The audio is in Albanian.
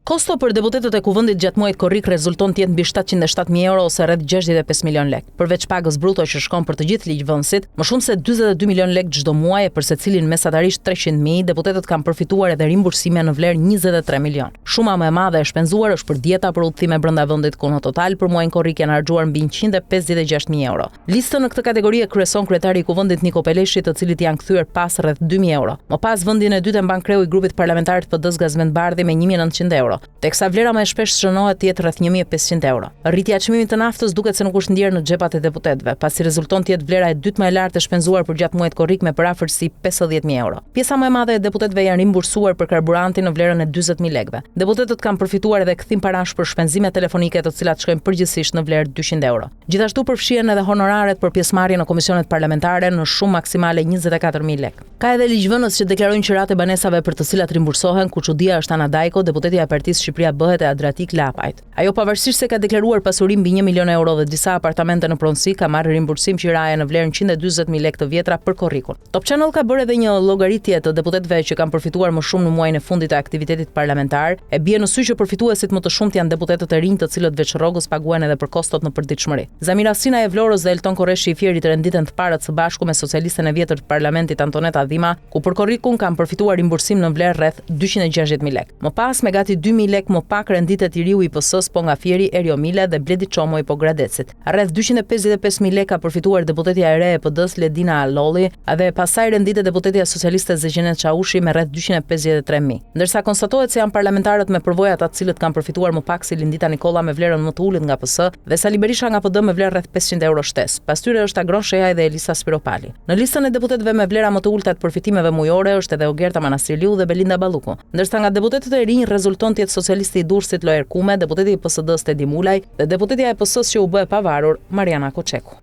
Kosto për deputetët e kuvendit gjatë muajit korrik rezulton të jetë mbi 707.000 euro ose rreth 65 milion lek. Përveç pagës bruto që shkon për të gjithë ligjvënësit, më shumë se 42 milion lek çdo muaj e për secilin mesatarisht 300.000, deputetët kanë përfituar edhe rimbursime në vlerë 23 milion. Shuma më e madhe e shpenzuar është për dieta për udhëtime brenda vendit, ku në total për muajin korrik janë harxuar mbi 156.000 euro. Listën në këtë kategori e kryeson kryetari i kuvendit Niko Peleshi, të cilit janë kthyer pas rreth 2.000 euro. Më pas vendin e dytë e mban kreu i grupit parlamentar të PD-s Gazmend Bardhi me 1.900 euro. Teksa vlera më e shpesh shënohet të jetë rreth 1.500 euro. Rritja e çmimit të naftës duket se nuk është ndjerë në xhepat e deputetëve, pasi rezulton të jetë vlera e dytë më e lartë e shpenzuar për gjatë muajit korrik me përafërsi 50.000 euro. Pjesa më e madhe e deputetëve janë rimbursuar për karburantin në vlerën e 40.000 lekëve. Deputetët kanë përfituar edhe kthim parash për shpenzime telefonike, të cilat shkojnë përgjithsisht në vlerë 200 euro. Gjithashtu përfshihen edhe honoraret për pjesëmarrje në komisionet parlamentare në shumë maksimale 24.000 lekë. Ka edhe ligjvënës që deklarojnë qiratë e banesave për të cilat rimbursohen, ku çudia është Ana Dajko, deputetja e Partisë Shqipëria Bëhet e Adratik Lapajt. Ajo pavarësisht se ka deklaruar pasuri mbi 1 milion euro dhe disa apartamente në pronësi, ka marrë rimbursim qiraje në vlerën 140.000 lekë të vjetra për korrikun. Top Channel ka bërë edhe një llogaritje të deputetëve që kanë përfituar më shumë në muajin e fundit të aktivitetit parlamentar. E bie në sy që përfituesit më të shumtë janë deputetët e rinj, të cilët veç rrogës paguajnë edhe për kostot në përditshmëri. Zamira Sina e Vlorës dhe Elton Korreshi i Fierit renditen të parët së bashku me socialisten e vjetër të parlamentit Antoneta Dhima, ku për korrikun kanë përfituar rimbursim në vlerë rreth 260.000 lekë. Më pas me gati 2.000 lekë më pak renditet i riu i PS-s po nga Fieri Erio Mile dhe Bledi Çomoj po Gradecit. Rreth 255.000 lekë ka përfituar deputetja e re e PD-s Ledina Allolli, dhe pasaj renditet deputetja socialiste Zgjenet Çaushi me rreth 253.000. Ndërsa konstatohet se janë parlamentarët me përvojat atë cilët kanë përfituar më pak, si Lindita Nikolla me vlerën më të ulët nga PS dhe Sali Berisha nga PD me vlerë rreth 500 euro shtesë. Pas tyre është Agron Shehaj dhe Elisa Spiropali. Në listën e deputetëve me vlera më të ulta të përfitimeve mujore është edhe Ogerta Manastirliu dhe Belinda Balluku. Ndërsa nga deputetët e rinj rezulton të jetë socialisti i Durrësit Loer Kume, deputeti i PSD-s Tedi Mulaj dhe deputetja e PS-s që u bë e pavarur Mariana Koçeku.